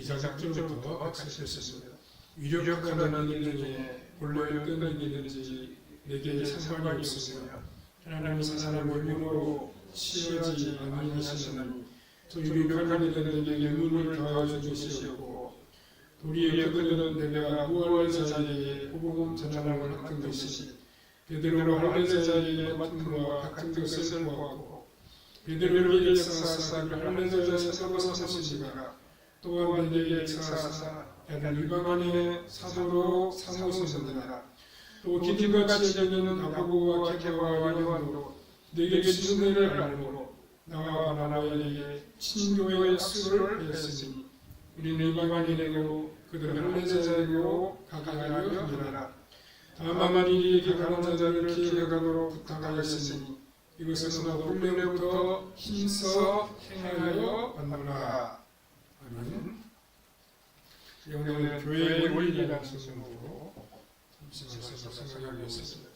2장 1절부터 같이 읽겠습니다. 유력하다는 일 중에 본래 어떤 일이든지 내게 상관이 없으며 하나님이 사람을 의무로 취하지 아니하시나니 또 유력한 일은 내게 의무를 더하여 주시옵고 도리어 그들은 내가 무할 자에게 복음 전하는 같은 것이 베드로로 할례 자에게 맡은 것과 같은 것을 보았고 베드로에게 역사하사 할례 자의 사도 삼으시니가 또한 내게 역사하사 나를 이방인의 사도로 삼으셨느니라. 또 기름같이 여기는 야고보와 계바와 요한도 내게 주신 은혜를 알므로 나와 바나바에게 친교의 약속을 했으니 우리는 이방인에게로 그들은 할례자에게로 가가려 하느라. 다만 이에게 가는 자들을 기획하도록 부탁하였으니 이것은 나도 본래부터 힘써 행하여 왔노라. 아멘. 오늘 교회의 원리라는 제목으로 잠시 생각하겠습니다.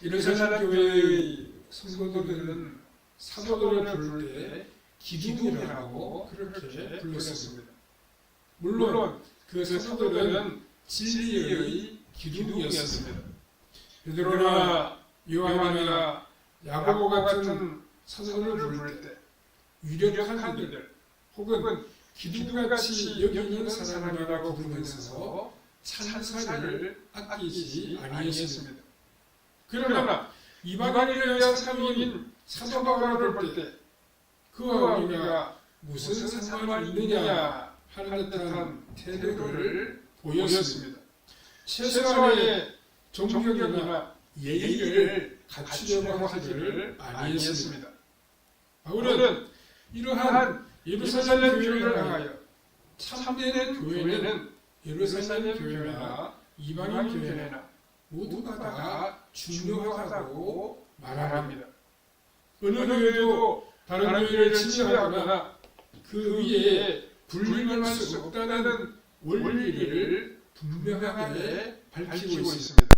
이런 교회의 성도들은 사도들을 부를 때 기둥이라고 그렇게 불렀습니다. 물론 그 사도들은 진리의 기둥이었습니다. 베드로나 요한이나 야고보 같은 사도들을 부를 때 유력한 이들 혹은 기둥같이 여기는 사람이라고 부르면서 찬사를 아끼지 아니했습니다. 그러나 이방인을 위한 사도인 사도 바울을 볼 때 그와 우리가 무슨 상관이 있느냐 하는 듯한 태도를 보였습니다. 최소한의 존경이나 예의를 갖추려고 하지를 아니했습니다. 바울은 이러한 예루살렘 교회를 향하여 참된 교회는 예루살렘 교회나 이방인 교회나 모두가 다 중요하다고 말합니다. 어느 교회도 다른 교회를 침해하거나 그 위에 불림할 수 없다는 원리를 분명하게 밝히고 있습니다.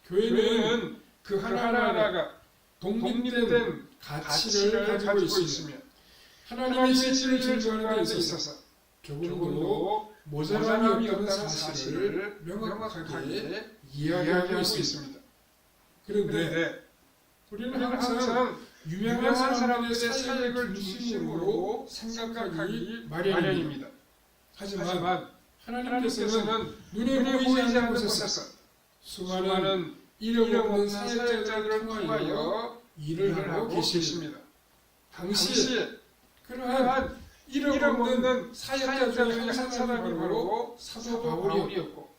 교회는 그 하나하나가 독립된 가치를 가지고 있으며 하나님의 진리를 증거하는 데 있어서 조금도 모자람이 없다는 사실을 명확하게 이야기하고 있습니다. 그런데 우리는 항상 유명한 사람들의 사역을 중심으로 생각하기 마련입니다. 하지만 하나님께서는 눈에 보이지 않는 곳에서 수많은 이름 없는 사역자들을 통하여 일을 하고 계십니다. 당시 그러한 이름 없는 사역자 중에 한 사람이 바로 사도 바울이었고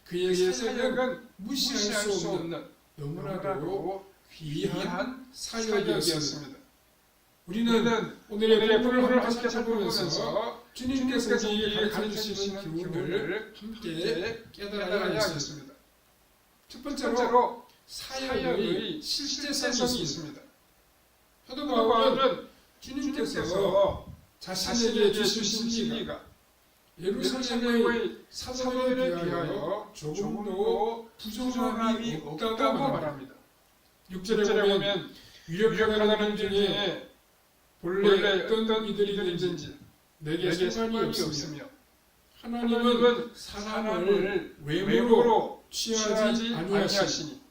그의 사역은 무시할 수 없는 너무나도 귀한 사역이었습니다. 우리는 오늘의 본문을 함께 살펴보면서 주님께서 우리에게 가르치시는 교훈을 함께 깨달아야겠습니다. 첫 번째로 사역의 실제성이 있습니다. 사도 바울은 주님께서 자신에게 주신 진리가 예루살렘의 사도들에 비하여 조금도 부족함이 없다고 말합니다. 6절에 보면 유력하다는 중에 본래 어떤 이들이든지 내게 상관이 없으며 하나님은 사람을 외모로 취하지 아니하시니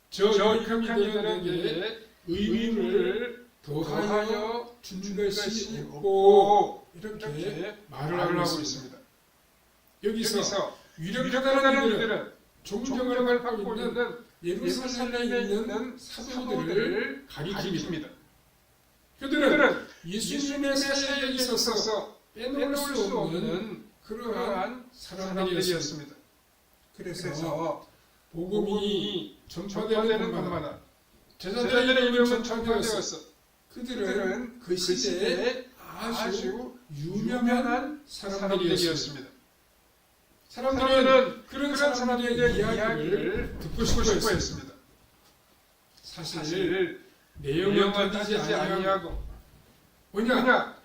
저 유력한 이들에게 의무를 더하여 준 것이 없고 이렇게 말을 하고 있습니다. 여기서 유력하다는 이들은 존경을 받고 있는 예루살렘에 있는 사도들을 가리킵니다. 그들은 예수님의 사역에 있어서 빼놓을 수 없는 그러한 사람들이었습니다. 그래서 복음이 전파되는 곳마다 제자들의 이름은 전파되어서 그들은 그 시대에 아주 유명한 사람들이었습니다. 사람들은 그런 사람들의 이야기를 듣고 싶어 했습니다. 사실 내용은 따지지 아니하고 뭐냐?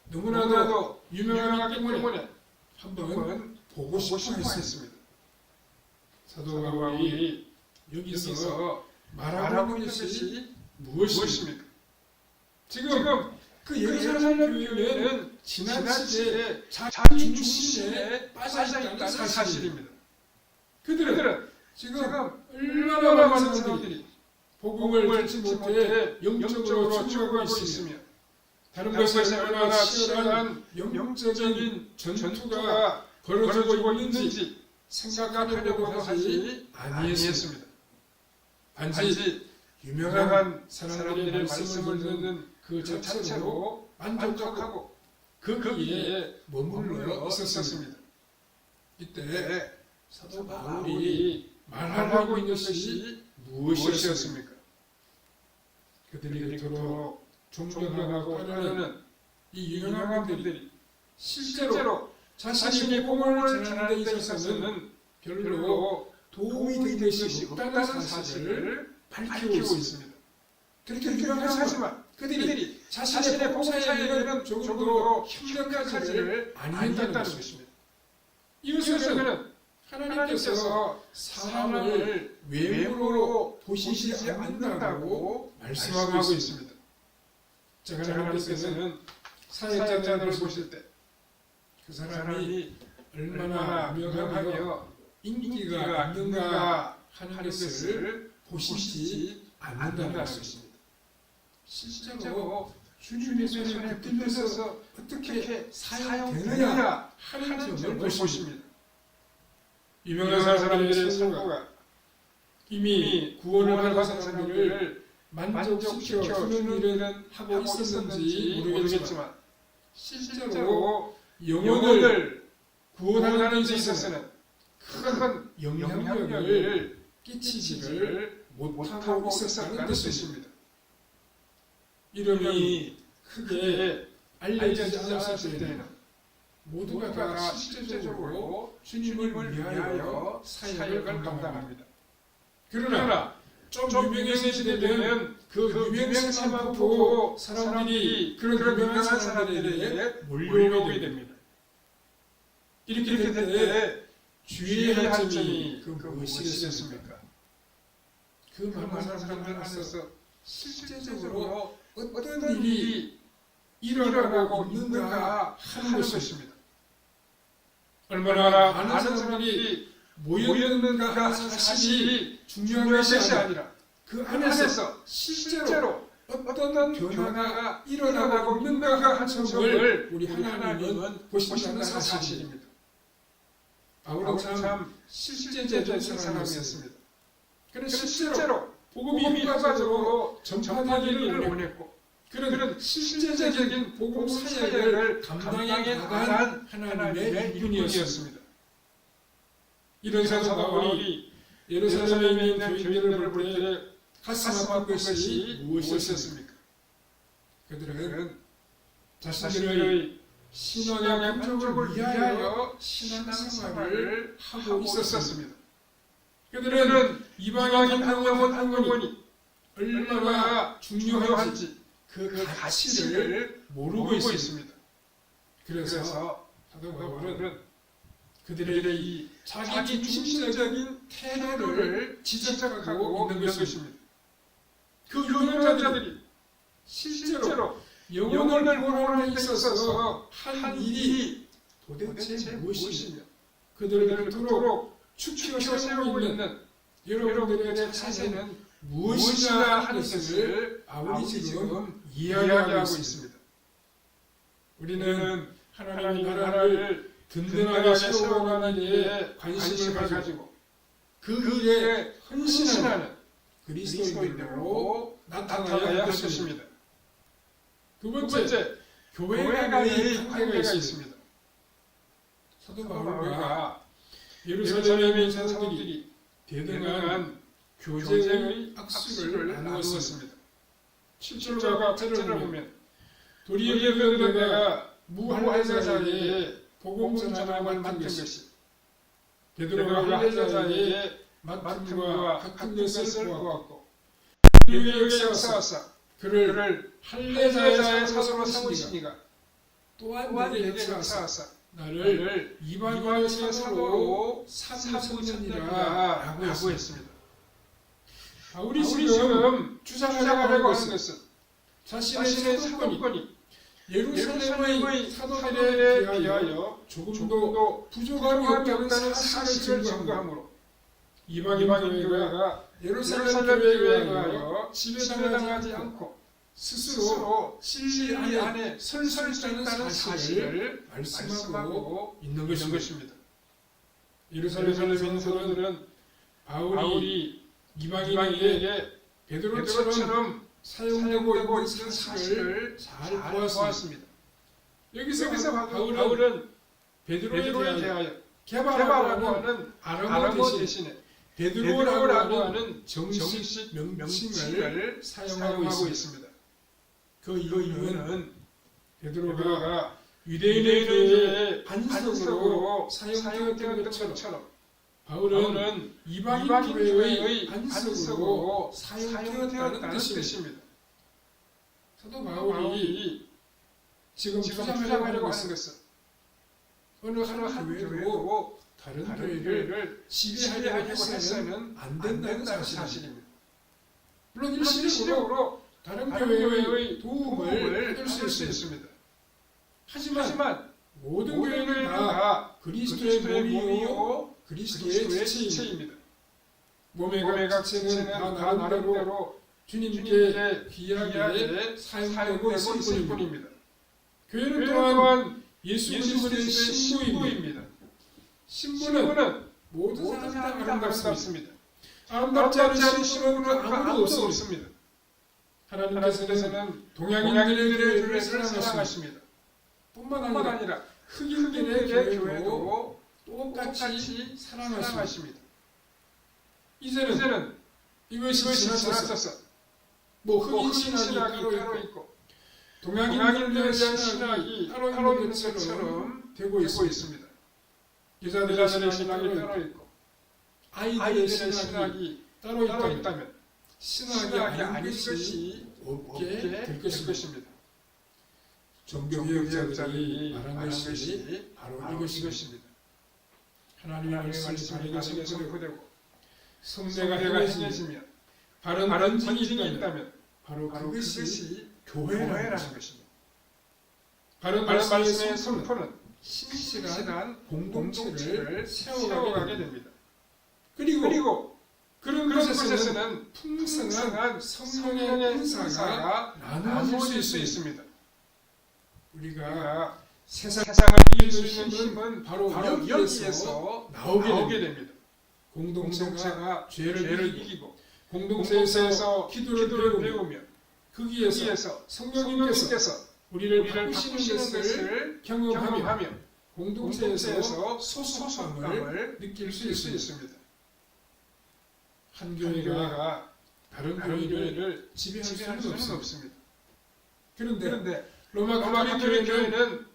너무나도 유명하기 때문에 한번 보고 싶어 했습니다. 사도 바울이 여기서 말하고 있는 것이 무엇입니까? 지금 그 예루살렘 교회는 지난 시대에 자기 중심에 빠져있다는 사실입니다. 그들은 지금 얼마나 많은 사람들이 복음을 듣지 못해 영적으로 죽어가고 있으며 다른 것에 얼마나 치열한 영적인 전투가 벌어지고 있는지 생각하려고 하지 아니했습니다. 단지 유명한 사람들의 말씀을 듣는 그 자체로 만족하고 거기에 머물러 있었습니다. 이때 사도 바울이 말하고 있는 것이 무엇이었습니까? 그들이 그토록 존경하고 따르는 이 유명한 분들이 실제로 자신이 복음을 전하는 데 있어서는 별로 도움이 된 것이 없다는 사실을 밝히고 있습니다. 그렇게 유명하지만 그들이 자신의 복음사에는 조금도 협력하지를 아니했다는 것입니다. 이것은 하나님께서 사람을 외모로 보시지 않는다고 말씀하고 있습니다. 하나님께서는 사역자들을 보실 때 그 사람이 얼마나 유명하며 인기가 있는가 하는 것을 보시지 않는다는 것입니다. 실제로 주님의 손에 붙들려서 어떻게 사용되느냐 하는 점을 보십니다. 유명한 사람들의 성도가 이미 구원을 받은 사람들을 만족시켜 주는 일은 하고 있었는지 모르겠지만 실제로 영혼을 구원하는 데 있어서는 큰 영향력을 끼치지를 못하고 있었다는 뜻입니다. 이름이 크게 알려지지 않았을 때는 모두가 다 실제적으로 주님을 위하여 사역을 감당합니다. 그러나 좀 유명해지되면 그 유명세만 보고 사람들이 그런 유명한 사람들에게 몰려오게 됩니다. 이렇게 될 때 주의해야 할 점이 그 무엇이겠습니까? 그 많은 사람들 안에서 실제적으로 어떤 일이 일어나고 있는가 하는 것입니다. 얼마나 많은 사람들이 모였는가 하는 사실이 중요한 것이 아니라 그 안에서 실제로 어떤 변화가 일어나고 있는가 하는 점을 우리 하나님은 보신다는 사실입니다. 바울은 참 실제적인 사람이었습니다. 그는 실제로 복음이 효과적으로 전파되기를 원했고 그런 실제적인 복음 사역을 감당해 나간 하나님의 일꾼이었습니다. 이런 사도 바울이 예루살렘에 있는 교인들을 볼 때 가슴 아픈 것이 무엇이었습니까? 그들은 자신들의 신앙의 만족을 위하여 신앙생활을 하고 있었습니다. 그들은 이방인 한 영혼이 얼마나 중요한지 그 가치를 모르고 있습니다. 그래서 사도 바울은 그들의 이 자기 중심적인 태도를 지적하고 있는 것입니다. 그 유명자들이 실제로 영혼을 구원하는 데 있어서 한 일이 도대체 무엇이며 그들을 그토록 축치어 세우고 있는 여러분들의 자세는 무엇이냐 하는 것을 바울이 지금 이야기하고 있습니다. 우리는 하나님의 나라를 든든하게 세워가는 일에 관심을 가지고 그 일에 헌신하는 그리스도인으로 나타나야 할 것입니다. 두 번째, 교회 간의 관계가 있습니다. 사도 바울과 예루살렘에 있는 사도들이 대등한 교제의 악수를 나누었습니다. 7절과 8절을 보면 도리어 내가 무할례자 사이에 복음 전함을 맡은 것이 베드로가 할례자 사이에 맡음과 같은 것을 보았고 그의 역사하사 그를 할례자의 사도로 삼으시니가 또한 내게 역사하사 나를 이방인의 사도로 삼으셨느니라 라고 했습니다. 바울이 지금 주장하려고 하는 것은 자신의 사도권이 예루살렘의 사도들에 비하여 조금도 부족함이 없다는 사실을 증거하므로 이방인 교회가 예루살렘 교회에 의하여 지배당하지 않고 스스로 진리 안에 설 수 있다는 사실을 말씀하고 있는 것입니다. 예루살렘 인사들은 바울이 이방인에게 베드로처럼 사용되고 있는 사실을 잘 보았습니다. 여기서 바울은 베드로에 대하여 게바라고 하는 아람어 대신에 베드로라고 하는 정식 명칭을 사용하고 있습니다. 그 이유는 베드로가 유대인의 교회의 반석으로 사용되었던 것처럼 바울은 이방인 교회의 반석으로 사용되었다는 뜻입니다. 사도 바울이 지금 주장하려고 하는 것은 어느 한 교회로 다른 교회를 지배하려고 해서는 안 된다는 사실입니다. 물론 일시적으로 다른 교회의 도움을 받을 수 있습니다. 하지만 모든 교회는 다 그리스도의 몸이요 그리스도의 지체입니다. 몸의 각 지체는 다 나름대로 주님께 귀하게 사용되고 있을 뿐입니다. 교회는 또한 예수 그리스도의 신부입니다. 신부는 모든 사람이 아름답습니다. 아름답지 않은 신부는 아무도 없습니다. 하나님께서는 동양인들의 교회를 사랑하십니다. 뿐만 아니라 흑인들의 교회도 똑같이 사랑하십니다. 이제는 이것이 지나쳐서 흑인 신학이 따로 있고 동양인들에 대한 신학이 따로 있는 것처럼 되고 있습니다. 여자들의 신학이 따로 있고 아이들의 신학이 따로 있다면 신학이 아닌 것이 없게 될 것입니다. 종교개혁자들이 말한 것이 바로 이것입니다. 하나님의 말씀이 가슴에 선포되고 성례가 행해지며 바른 권징이 있다면 바로 그것이 교회라는 것입니다. 바른 말씀의 선포는 신실한 공동체를 세워가게 됩니다. 그리고 그런 곳에서는 풍성한 성령의 은사가 나누어질 수 있습니다. 우리가 세상을 이길 수 있는 힘은 바로 여기에서 나오게 됩니다. 공동체가 죄를 이기고 공동체에서 기도를 배우며 거기에서 성령님께서 우리를 바꾸시는 것을 경험하며 공동체에서 소속감을 느낄 수 있습니다. 한 교회가 다른 교회를 지배할 수는 없습니다. 그런데 로마 가톨릭 교회는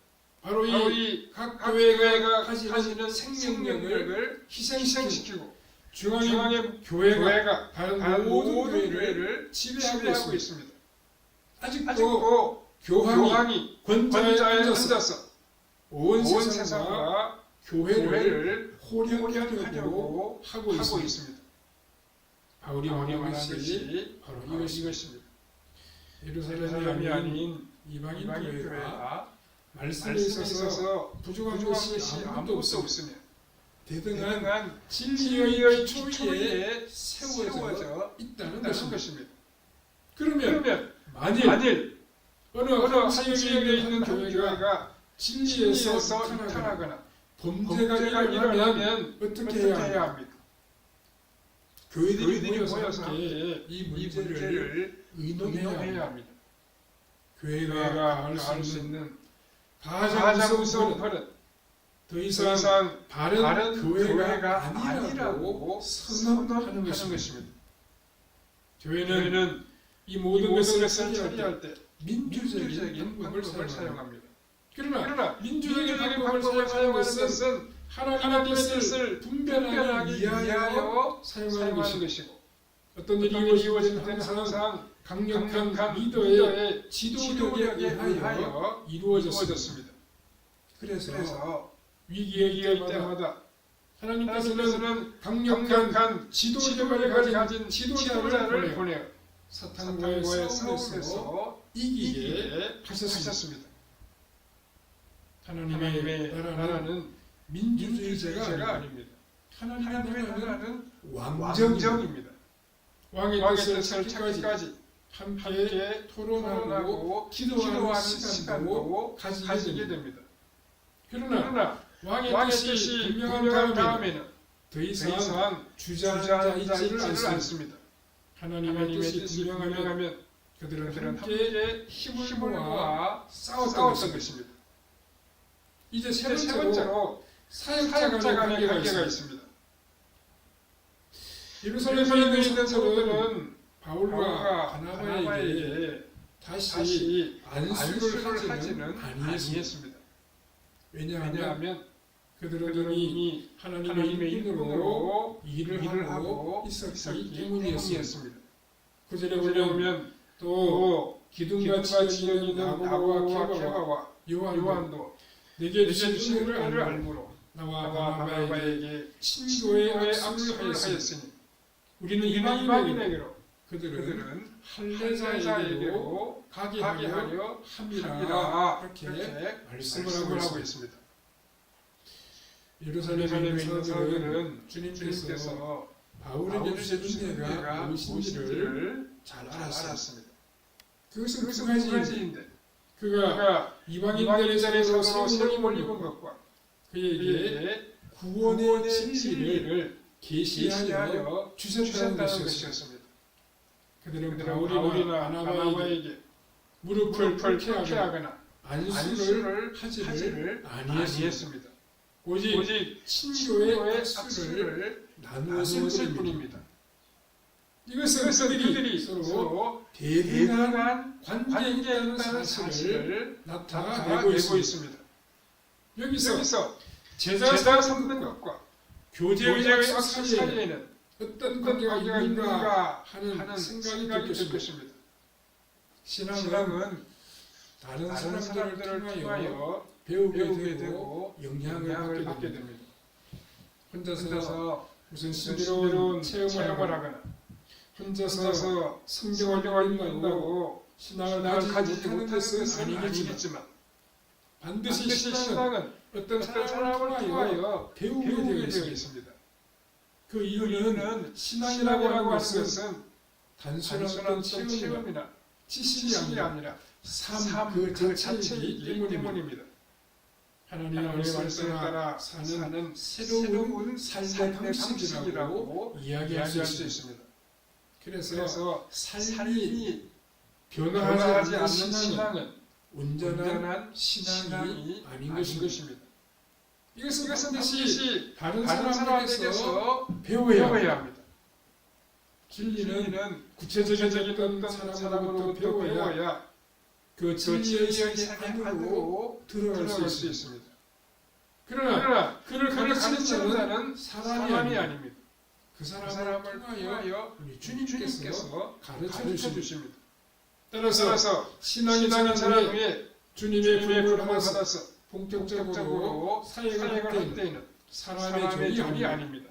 바로 이 각 교회가 가지는 생명력을 희생시키고 중앙의 교회가 다른 모든 교회를 지배하고 있습니다. 아직도 교황이 권좌에 앉아서 온 세상과 교회를 호령하려고 하고 있습니다. 바울이 말한 것이 바로 이것입니다. 예루살렘이 아닌 이방인 교회가 말씀에 있어서 부족한 것이 아무도 없으며 대등한 진리의 기초에 세워져 있다는 것입니다. 그러면 만일 어느 지역에 있는 교회가 진리에서 이탈하거나 범죄가 일어나면 어떻게 해야 합니까? 교회들이 모여서 함께 이 문제를 의논해야 합니다. 교회가 할 수 있는 가장 무서운 벌은 더 이상 다른 교회가 아니라고 선언하는 것입니다. 교회는 이 모든 것을 처리할 때 민주적인 방법을 사용합니다. 그러나 민주적인 방법을 사용하는 것은 하나님의 뜻을 분별하기 위하여 사용하는 것이고 어떤 일이 이루어질 때는 항상 강력한 리더의 지도력에 의하여 이루어졌습니다. 그래서 위기의 때마다 하나님께서는 강력한 지도력을 가진 지도자를 보내어 사탄과의 싸움에서 이기게 하셨습니다. 하나님의 나라는 민주주의제가 아닙니다. 하나님의 나라는 왕정입니다. 왕정입니다. 왕의 왕의 뜻을 뜻을 찾기까지 찾기까지 함께 토론하고 기도하는 시간도 가지게 됩니다. 그러나 왕의 뜻이 분명한 다음에는 더 이상 주저앉아있지를 않습니다. 하나님의 뜻이 분명하면 그들은 함께 힘을 모아 싸웠던 것입니다. 이제 세 번째로 사역자 간의 관계가 있습니다. 예루살렘에 있는 성도들은 바울과 바나바에게 다시 안수를 하지는 아니했습니다. 왜냐하면 그들은 이미 하나님의 일꾼으로 일을 하고 있었기 때문이었습니다. 구절에 보면 또 기둥같이 여기는 나고와 케바와 요한도 내게 주신 은혜를 알므로 나와 바나바에게 친교의 악수를 하였으니 우리는 이방인에게로 그들은 할례자에게로 가게 하려 함이라 이렇게 말씀을 하고 있습니다. 예루살렘에 있는 사람들은 주님께서 바울에게 주신 은혜가 무엇인지를 잘 알았습니다. 그것은 두 가지인데 그가 이방인들의 자리에서 세움을 입은 것과 그에게 구원의 진리를 계시하여 주셨다는 것이었습니다. 그들은 바울이나 바나바에게 무릎을 꿇게 하거나 안수를 하지를 아니했습니다. 오직 친교의 악수를 나누었을 뿐입니다. 이것은 그들이 서로 대등한 관계에 있다는 사실을 나타내고 있습니다. 여기서 제자 삼는 것과 교제의 악수 사이에는 어떤 관계가 있는가 하는 생각이 들 것입니다. 신앙은 다른 사람들을 통하여 배우게 되고 영향을 받게 됩니다. 혼자서 무슨 신비로운 체험을 하거나 혼자서 성경을 읽는다고 신앙을 가지지 못하는 것은 아니겠지만 반드시 신앙은 어떤 사람을 통하여 배우게 되어 있습니다. 그 이유는 신앙이라고 하는 것은 단순한 체험이나 지식이 아니라 삶 그 자체이기 때문입니다. 하나님의 말씀에 따라 사는 새로운 삶의 방식이라고 이야기할 수 있습니다. 그래서 삶이 변화하지 않는 신앙은 온전한 신앙이 아닌 것입니다. 이것은 반드시 다른 사람에게서 배워야 합니다. 진리는 구체적인 어떤 사람으로부터 배워야 그 진리의 세계 안으로 들어갈 수 있습니다. 그러나 그를 가르치는 자는 사람이 아닙니다. 그 사람을 통하여 우리 주님께서 가르쳐 주십니다. 따라서 신앙이 사람 위에 주님의 부름을 받아서 본격적으로 사역을 할 때에는 사람의 종이 아닙니다.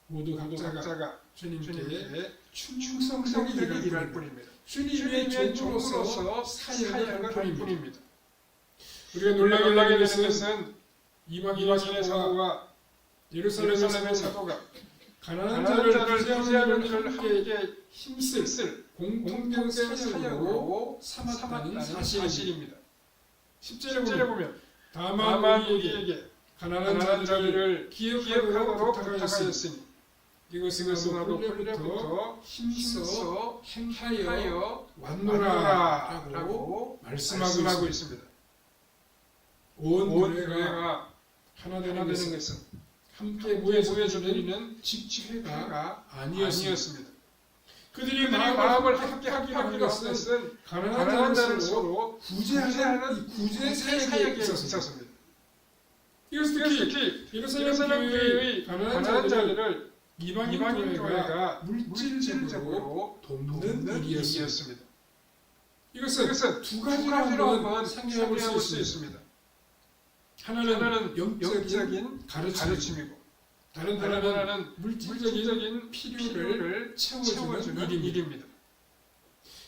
모두 각자가 주님께 충성되게 일할 뿐입니다. 주님의 종으로서 사역을 할 뿐입니다. 우리가 놀라게 되는 것은 이방인의 사도가 예루살렘의 사도가 가난한 자를 구제하는 일을 함께 힘쓸 공통된 사역으로 삼았다는 사실입니다. 10절에 보면 다만 우리에게 가난한 자들을 기억하도록 부탁하였으니 이것은 나도 홀로부터 힘써 행하여 왔노라 라고 말씀하고 있습니다. 온 교회가 하나 되는 것은 함께 모여서 드리는 집회가 아니었습니다. 그들이 마음을 함께 하기로 것은 가난한 자를 서로 구제하는 구제 사역에 있었습니다. 이것은 특히 예루살렘 교회의 가난한 자들을 이방인 교회가 물질적으로 돕는 일이었습니다. 이것은 두 가지로 한번 상기해볼 수 있습니다. 하나는 영적인 가르침이고 다른 하나는 물질적인 필요를 채워주는 일입니다.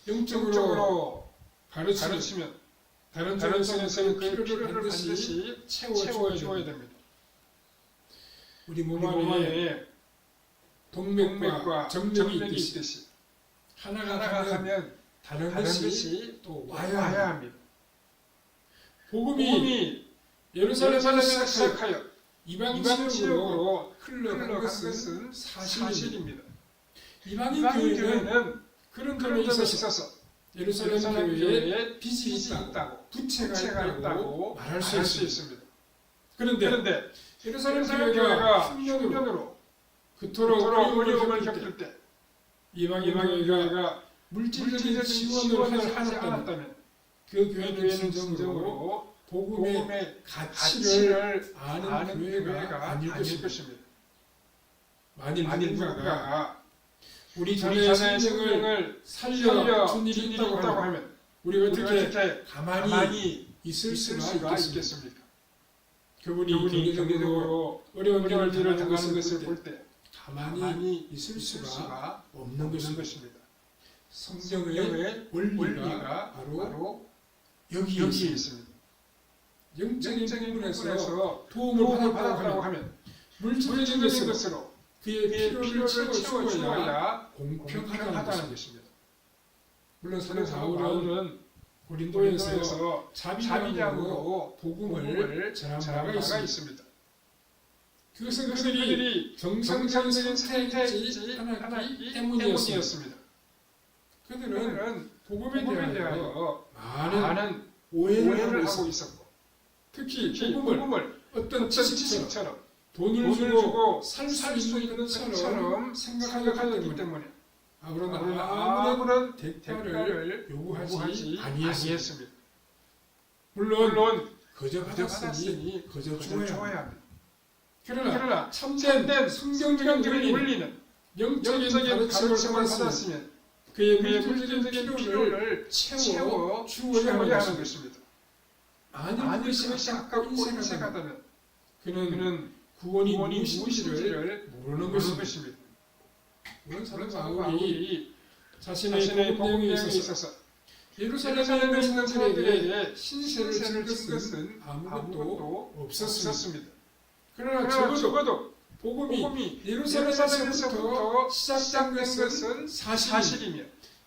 영적으로 가르치면 다른 다른 쪽에서는 쪽에서는 그 그 필요를 필요를 반드시 반드시 채워줘야 채워줘야 됩니다. 됩니다. 우리 몸 몸 안에 안에 동맥과 정맥이 있듯이 있듯이 하나가 하나가 가면 가면 다른 다른 것이 것이 또 와야 와야 합니다. 합니다. 복음이 복음이 예루살렘에서 예루살렘에서 시작하여 시작하여 이방 이방 지역으로 지역으로 흘러간 흘러간 것은 것은 사실입니다. 사실입니다. 이방인 이방인 교회는 교회는 그런 그런 점에 점에 있어서 있어서 예루살렘 예루살렘 교회에 교회에 빚이 빚이 있다고 있다고 부채가 부채가 있다고 있다고 말할 수 말할 수 있습니다. 있습니다. 그런데 예루살렘 예루살렘 교회가 교회가 흉년으로 흉년으로 그토록 어려움을 어려움을 겪을 때 겪을 때 이방인 이방인 교회가 교회가 물질적인 지원을 지원을 하지 하지 않았다면 않았다면 그 그 교회는 교회는 진정으로 진정으로 복음의 복음의 가치를 가치를 아는 아는 교회가 교회가 아닐 아닐 것입니다. 것입니다. 만일 만일 누군가가 누군가가 우리 우리 자녀의 자녀의 생명을 생명을 살려 준 일이 일이 있다고 있다고 하면 하면 우리가 우리가 어떻게 어떻게 가만히 가만히 있을 있을 수가 수가 있겠습니까? 있겠습니까? 그분이 그분이 경제적으로 경제적으로 어려운 일을 어려운 일을 당하는 당하는 것을 것을 볼 때 볼 때 가만히 가만히 있을 있을 수가 수가 없는 없는 것입니다. 것입니다. 성경의 성경의 원리가 원리가 바로 바로 여기에 여기에 있습니다. 있습니다. 영적인 영적인 부분에서 부분에서 도움을 도움을 받았다고 받았다고 하면 하면 물질적인 물질적인 것으로 것으로 그의 그의 필요를 필요를 채워주어야 채워주어야 공평하다는 공평하다는 것입니다. 것입니다. 물론 사도 그래서 바울은 바울은 고린도에서 고린도에서 자비량으로 자비량으로 복음을 복음을 전한 전한 바가 바가 있습니다. 있습니다. 그것은 그것은 그들이 그들이 정상적인 정상적인 상태에 상태에 있지 있지 않았기 않았기 때문이었습니다. 때문이었습니다. 그들은 그들은 복음에 복음에 대하여 대하여 많은 많은 오해를 오해를 하고 하고 있었고 있었고 특히 특히 복음을 복음을 어떤 어떤 지식처럼 지식처럼 돈을 돈을 주고 주고 살 살 수 수 있는 있는 것처럼 것처럼 생각하기 생각하기 때문에 때문에 아브라함은 아브라함은 아무런 아무런 대가를 대가를 요구하지 요구하지 아니했습니다. 아니했습니다. 물론 거저 그저 받았으니 받았으니 거저 그저 주어야 주어야 합니다. 합니다. 그러나 그러나 참된 참된 성경적인 성경적인 원리는 원리는 영적인 영적인 가르침을 가르침을 받았으면 받았으면 그의 그의 물질적인 물질적인 필요를 필요를 채워 채워 주어야 하는 주어야 하는 것입니다. 것입니다. 만일 그것이 그것이 아깝고 인생하다면 인색하다면 그는 그는 구원이 구원이 무엇인지를 무엇인지를 모르는 모르는 것입니다. 것입니다. 물론 사도 사도 바울이 바울이 자신의 자신의 복음 복음 내용에 내용에 있어서 있어서 예루살렘에 있는 사람들에게 신세를 신세를 진 진 것은 것은 아무것도 아무것도 없었습니다. 없었습니다. 그러나 그러나 적어도 적어도 복음이 복음이 예루살렘에서부터 예루살렘에서부터 시작된 시작된 것은 것은 사실입니다. 사실이며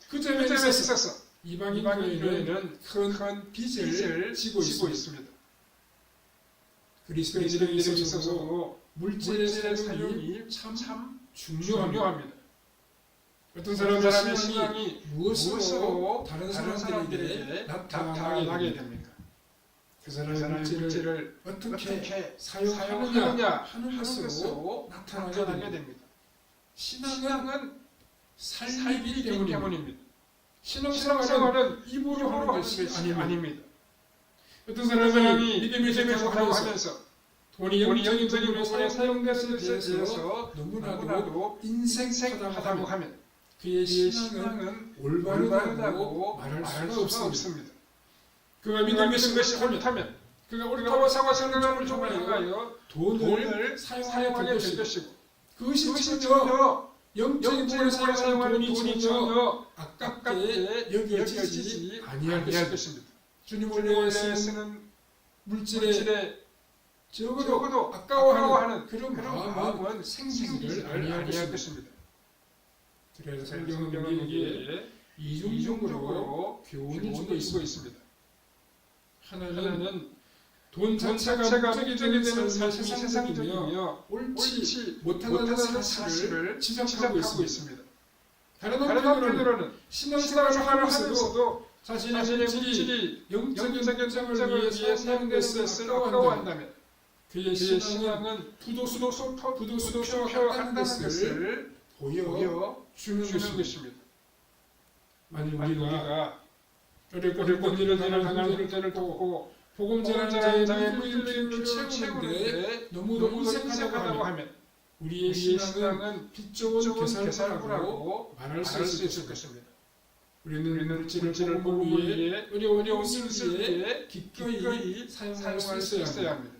그 점에 그 점에 있어서 있어서 이방인 이방인 교회는 교회는 큰 빚을 지고 있습니다. 그리스도인들에게 그리스도인들에게 있어서도 있어서도 물질의 물질의 사용이 사용이 참 참 중요합니다. 중요합니다. 어떤 사람의 사람의 신앙이 신앙이 무엇으로 무엇으로 다른 다른 사람들에게 사람들에게 나타나게 나타나게 됩니까? 됩니까? 그 그 사람의 사람의 물질을 물질을 어떻게 어떻게 사용하느냐 사용하느냐 하는 것으로 나타나게 됩니다. 됩니다. 신앙은 신앙은 살리기 살기 때문입니다. 때문입니다. 신앙생활은 신앙생활은 입으로 하는 것이 아닙니다. 아닙니다. 어떤 사람이 사람이 믿음이 믿음이 좋다고 좋다고 하면서 하면서 돈이 우리 영적인 영적인 부분에 부분에 사용된 것에 사용된 대해서 대해서 너무나도 너무나도 인색하다고 인색하다고 하면 하면 그의 그의 신앙은 신앙은 올바르다고 올바르다고 말할 말할 수가 수가 없습니다. 없습니다. 그가 그가 믿는 것이 것이 옳다면 옳다면 그가 그가 옳다고 옳다고 생각하는 생각하는 쪽을 쪽을 향하여 향하여 돈을 돈을 사용하게 될 사용하게 될 것이고 것이고 그것이 그것이 전혀 전혀 영적인 부분에 영적인 사용하는 사용하는 돈이 돈이 전혀 전혀 아깝게 아깝게 여겨지지 여겨지지 아니할 것입니다. 것입니다. 주님 원래 원래 쓰는 쓰는 물질에 물질에 적어도 아까워하는 아까워하는 그런 그런 마음은 마음은 생기지를 생기지를 아니할 아니할 것입니다. 것입니다. 그래서 성경은 성경은 우리에게 우리에게 이중적으로 교훈을 주고 교훈을 주고 있습니다. 있습니다. 하나는 하나는 돈 돈 자체가 자체가 목적이 목적이 되는 되는 삶이 삶이 세상적이며 세상적이며 옳지 옳지 못하다는 못하다는 사실을 사실을 지적하고 지적하고 있습니다. 있습니다. 다른 다른 한편으로는 한편으로는 신앙생활을 신앙생활을 하면서도 하면서도 자신의 자신의 물질이 물질이 영적인 영적인 목적을 목적을 위해 위해 사용되는 사용되는 것을 것을 아까워한다면 아까워한다면 그의 그의 신앙은 신앙은 부도수표 부도수표 같다는 같다는 것을 것을 보여주는 주는 것입니다. 것입니다. 만일 만일 우리가 우리가 어렵고 일을 당하는 당하는 형제를 돕고 복음 복음 전하는 자의 자의 물질을 물질을 채우는데 채우는데 너무도 너무 인색하다고 인색하다고 하면 하면 우리의 우리의 신앙은 신앙은 빚 좋은 좋은 계산부라고 계산부라고 말할 수 말할 수 있을 있을 것입니다. 것입니다. 우리는 물질을 복음을 복음을 위해 위해 어려운 어려운 일을 일을 위해 위해 기꺼이 사용할 수 있어야 합니다. 합니다.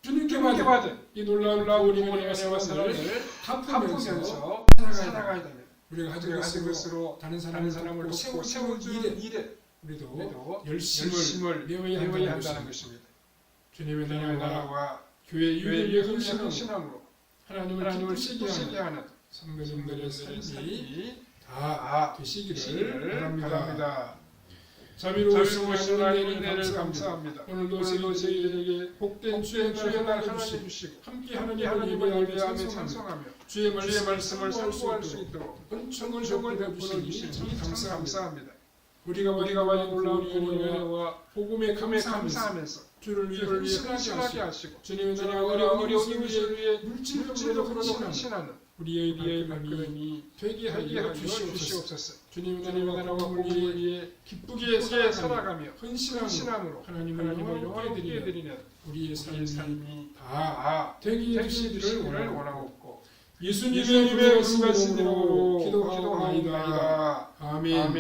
주님께 주님께 받은 받은 이 놀라운 놀라운 구원의 구원의 은혜와 사랑을 사랑을 갚으면서 갚으면서 살아가야 살아가야 됩니다. 우리가 가진 우리가 가진 것으로 것으로 다른 다른 사람을 사람을 돕고 돕고 세워주는 세워주는 일에 일에 우리도 열심을 열심을 메워야 메워야 한다는 것입니다. 주님의 주님의 나라와 나라와 교회의 교회의 유일의 헌신함으로 헌신함으로 하나님을 하나님을 기쁘시게 기쁘시게 하는 하는 성도님들의 삶이 삶이 다 되시기를 되시기를 바랍니다. 바랍니다. 자비로우신 자비로우신 하나님 하나님 은혜를 은혜를 감사합니다. 감사합니다. 오늘도 오늘도 저희들에게 저희들에게 복된 주의 복된 주의 날 날 하나님 하나님 주시고 주시고 함께 하나님을 하나님을 예배하며 예배하며 찬송하며 찬송하며 주의 주의 말씀을 말씀을 선포할 선포할 수 수 있도록 있도록 은총을 은총을 베풀어 베풀어 주시니 참 주시니 참 감사합니다. 감사합니다. 우리가 우리가 많이 올라온 은혜와 은혜와 복음에 감에 감사하면서 감사하면서 주를 위해 주를 위해 헌신하게 헌신하게 하시고 하시고 주님의 주님의 나라와 어려운 어려운 이웃을 이웃을 위해 물질적으로 헌신하는 헌신하는 우리의 우리의 발걸음이 발걸음이 되게 되게 하여 하여 주시옵소서. 주시옵소서. 주님의 주님의 나라와 나라와 복음을 복음을 위해 위해 기쁘게 기쁘게 살아가며 살아가며 헌신함으로 헌신함으로 하나님을 하나님을 영원하게 영원하게 드리는 드리는 우리의 우리의 삶이 삶이 다 다 되게 되시기를 해주시기를 원하고 원하고 예수님의 예수님의 불가신 불가신 이름으로 이름으로 기도하옵나이다. 기도하옵나이다. 아멘.